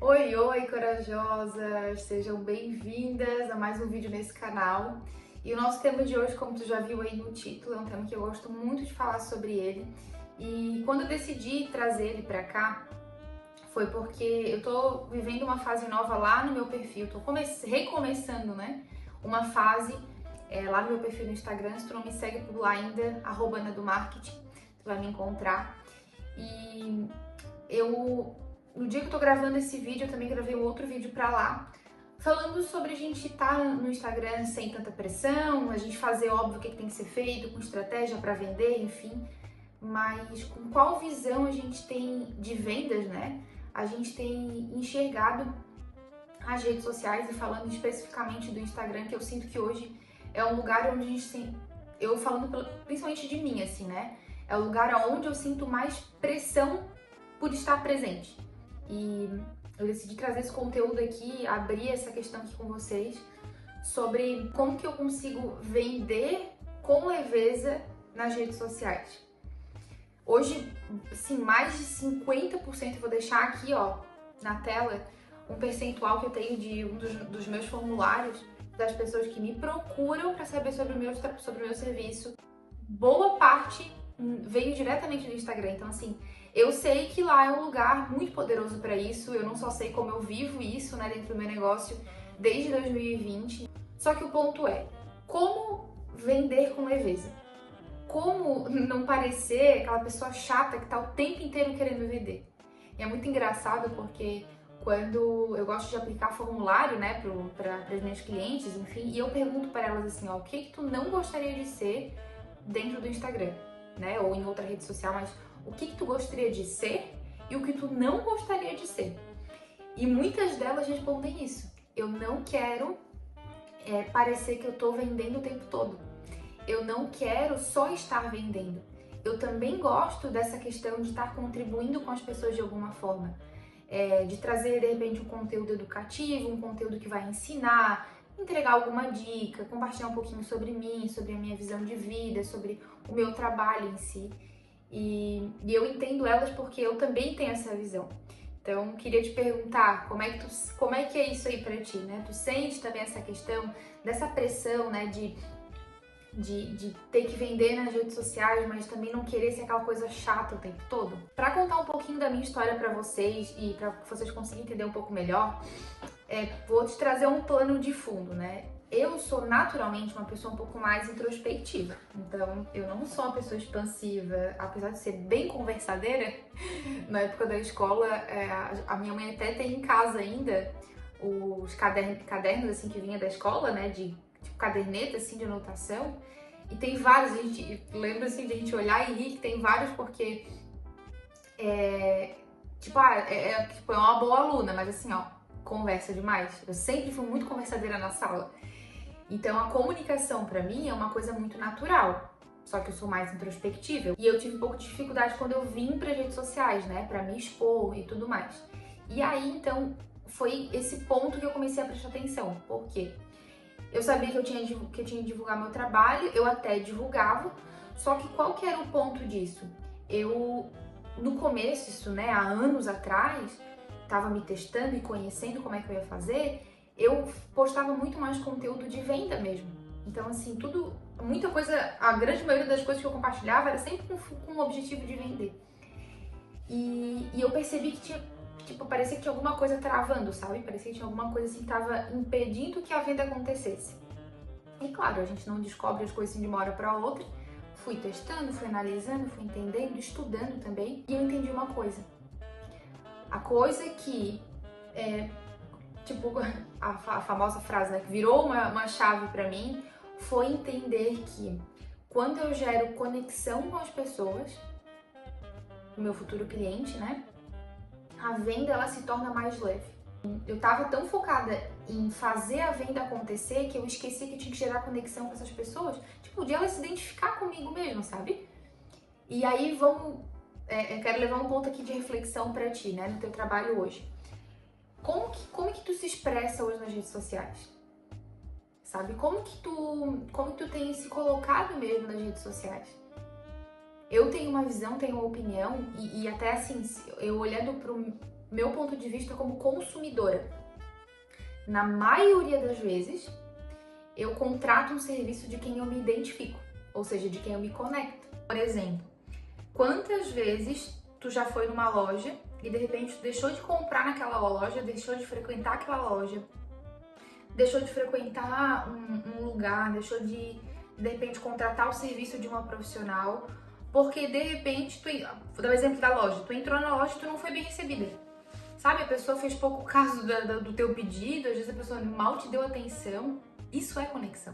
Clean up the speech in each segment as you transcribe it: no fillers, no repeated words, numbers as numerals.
Oi, oi, corajosas! Sejam bem-vindas a mais um vídeo nesse canal. E o nosso tema de hoje, como tu já viu aí no título, é um tema que eu gosto muito de falar sobre ele. E quando eu decidi trazer ele pra cá, foi porque eu tô vivendo uma fase nova lá no meu perfil, tô recomeçando, né? Uma fase lá no meu perfil no Instagram. Se tu não me segue por lá ainda, @anadomarketing, tu vai me encontrar. E no dia que eu tô gravando esse vídeo, eu também gravei um outro vídeo pra lá, falando sobre a gente estar no Instagram sem tanta pressão, a gente fazer óbvio o que tem que ser feito, com estratégia pra vender, enfim, mas com qual visão a gente tem de vendas, né? A gente tem enxergado as redes sociais, e falando especificamente do Instagram, que eu sinto que hoje é um lugar onde a gente tem, eu falando principalmente de mim, assim, né? É o lugar onde eu sinto mais pressão por estar presente. E eu decidi trazer esse conteúdo aqui, abrir essa questão aqui com vocês, sobre como que eu consigo vender com leveza nas redes sociais. Hoje, sim, mais de 50%, eu vou deixar aqui, ó, na tela, um percentual que eu tenho de um dos meus formulários, das pessoas que me procuram para saber sobre o meu serviço. Boa parte veio diretamente do Instagram. Então, assim, eu sei que lá é um lugar muito poderoso para isso. Eu não só sei como eu vivo isso, né, dentro do meu negócio desde 2020. Só que o ponto é, como vender com leveza? Como não parecer aquela pessoa chata que tá o tempo inteiro querendo vender? E é muito engraçado porque quando eu gosto de aplicar formulário, né, para as minhas clientes, enfim, e eu pergunto para elas assim, ó, o que tu não gostaria de ser dentro do Instagram, né, ou em outra rede social, mas o que tu gostaria de ser e o que tu não gostaria de ser. E muitas delas respondem isso. Eu não quero parecer que eu tô vendendo o tempo todo. Eu não quero só estar vendendo. Eu também gosto dessa questão de estar contribuindo com as pessoas de alguma forma. De trazer, de repente, um conteúdo educativo, um conteúdo que vai ensinar, entregar alguma dica, compartilhar um pouquinho sobre mim, sobre a minha visão de vida, sobre o meu trabalho em si. E eu entendo elas porque eu também tenho essa visão. Então, queria te perguntar, como é que é isso aí pra ti, né? Tu sente também essa questão dessa pressão, né, de ter que vender nas redes sociais, mas também não querer ser aquela coisa chata o tempo todo? Para contar um pouquinho da minha história para vocês e para vocês conseguirem entender um pouco melhor, vou te trazer um plano de fundo, né? Eu sou naturalmente uma pessoa um pouco mais introspectiva, então eu não sou uma pessoa expansiva, apesar de ser bem conversadeira. Na época da escola, a minha mãe até tem em casa ainda os cadernos assim que vinha da escola, né, de tipo caderneta assim de anotação, e tem vários, a gente lembra assim de a gente olhar e rir que tem vários porque tipo, tipo, é uma boa aluna, mas assim, ó, conversa demais. Eu sempre fui muito conversadeira na sala. Então a comunicação pra mim é uma coisa muito natural. Só que eu sou mais introspectiva. E eu tive um pouco de dificuldade quando eu vim para redes sociais, né, pra me expor e tudo mais. E aí, então, foi esse ponto que eu comecei a prestar atenção. Por quê? Eu sabia que eu tinha que divulgar meu trabalho, eu até divulgava, só que qual que era o ponto disso? Eu, no começo, isso, né, há anos atrás, estava me testando e conhecendo como é que eu ia fazer, eu postava muito mais conteúdo de venda mesmo. Então, assim, muita coisa, a grande maioria das coisas que eu compartilhava era sempre com o objetivo de vender. E eu percebi que tipo, parecia que tinha alguma coisa travando, sabe? Parecia que tinha alguma coisa assim que tava impedindo que a venda acontecesse. E claro, a gente não descobre as coisas assim de uma hora para outra. Fui testando, fui analisando, fui entendendo, estudando também. E eu entendi uma coisa. A coisa que, tipo, a famosa frase, né, que virou uma chave para mim, foi entender que quando eu gero conexão com as pessoas, o meu futuro cliente, né, a venda ela se torna mais leve. Eu tava tão focada em fazer a venda acontecer que eu esqueci que eu tinha que gerar conexão com essas pessoas, tipo, de elas se identificar comigo mesmo, sabe? E aí eu quero levar um ponto aqui de reflexão pra ti, né, no teu trabalho hoje. Como que tu se expressa hoje nas redes sociais? Sabe? Como que tu tem se colocado mesmo nas redes sociais? Eu tenho uma visão, tenho uma opinião e até assim, eu olhando meu ponto de vista como consumidora. Na maioria das vezes, eu contrato um serviço de quem eu me identifico, ou seja, de quem eu me conecto. Por exemplo, quantas vezes tu já foi numa loja e de repente tu deixou de comprar naquela loja, deixou de frequentar aquela loja, deixou de frequentar um lugar, deixou de repente contratar o serviço de uma profissional, porque de repente vou dar o exemplo da loja, tu entrou na loja e tu não foi bem recebida. Sabe, a pessoa fez pouco caso do teu pedido, às vezes a pessoa mal te deu atenção. Isso é conexão,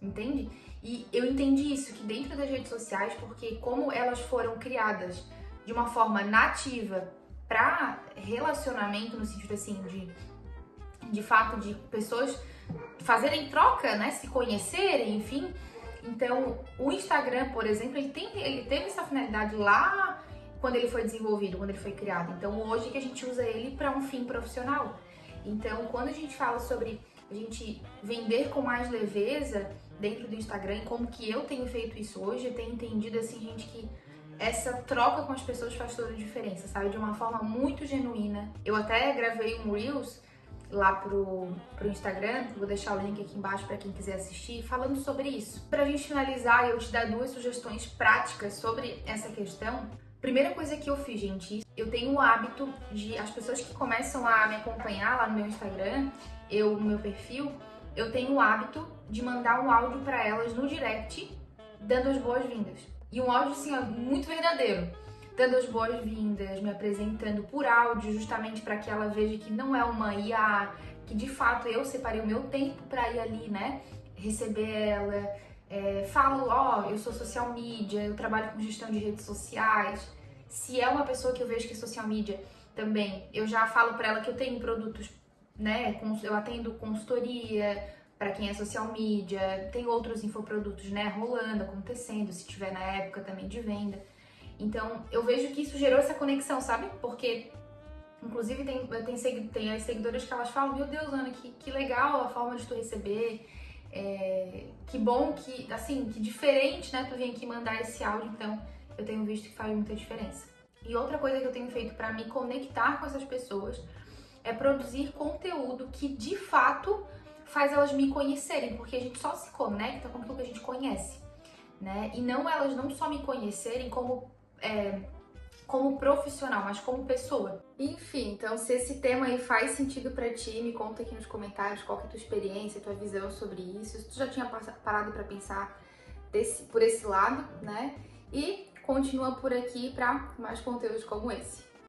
entende? E eu entendi isso, que dentro das redes sociais, porque como elas foram criadas de uma forma nativa para relacionamento, no sentido assim, de fato de pessoas fazerem troca, né, se conhecerem, enfim. Então, o Instagram, por exemplo, ele teve essa finalidade lá quando ele foi desenvolvido, quando ele foi criado. Então, hoje que a gente usa ele para um fim profissional. Então, quando a gente fala sobre a gente vender com mais leveza dentro do Instagram, como que eu tenho feito isso hoje, eu tenho entendido, assim, gente, que essa troca com as pessoas faz toda a diferença, sabe? De uma forma muito genuína. Eu até gravei um Reels lá pro Instagram, vou deixar o link aqui embaixo para quem quiser assistir, falando sobre isso. Pra gente finalizar, eu te dar 2 sugestões práticas sobre essa questão. Primeira coisa que eu fiz, gente, eu tenho o hábito de, as pessoas que começam a me acompanhar lá no meu Instagram, no meu perfil, eu tenho o hábito de mandar um áudio para elas no direct, dando as boas-vindas. E um áudio, assim, muito verdadeiro. Dando as boas-vindas, me apresentando por áudio, justamente para que ela veja que não é uma IA, que de fato eu separei o meu tempo para ir ali, né, receber ela. Falo, eu sou social media, eu trabalho com gestão de redes sociais. Se é uma pessoa que eu vejo que é social media também, eu já falo para ela que eu tenho produtos, né, eu atendo consultoria para quem é social media, tem outros infoprodutos, né, rolando, acontecendo, se tiver na época também de venda. Então, eu vejo que isso gerou essa conexão, sabe? Porque, inclusive, tem as seguidoras que elas falam, meu Deus, Ana, que legal a forma de tu receber, que bom, que, assim, que diferente, né, tu vem aqui mandar esse áudio. Então, eu tenho visto que faz muita diferença. E outra coisa que eu tenho feito para me conectar com essas pessoas é produzir conteúdo que, de fato, faz elas me conhecerem, porque a gente só se conecta com aquilo que a gente conhece, né? E não elas não só me conhecerem como profissional, mas como pessoa. Enfim, então se esse tema aí faz sentido pra ti, me conta aqui nos comentários qual que é a tua experiência, tua visão sobre isso, se tu já tinha parado pra pensar por esse lado, né? E continua por aqui pra mais conteúdos como esse.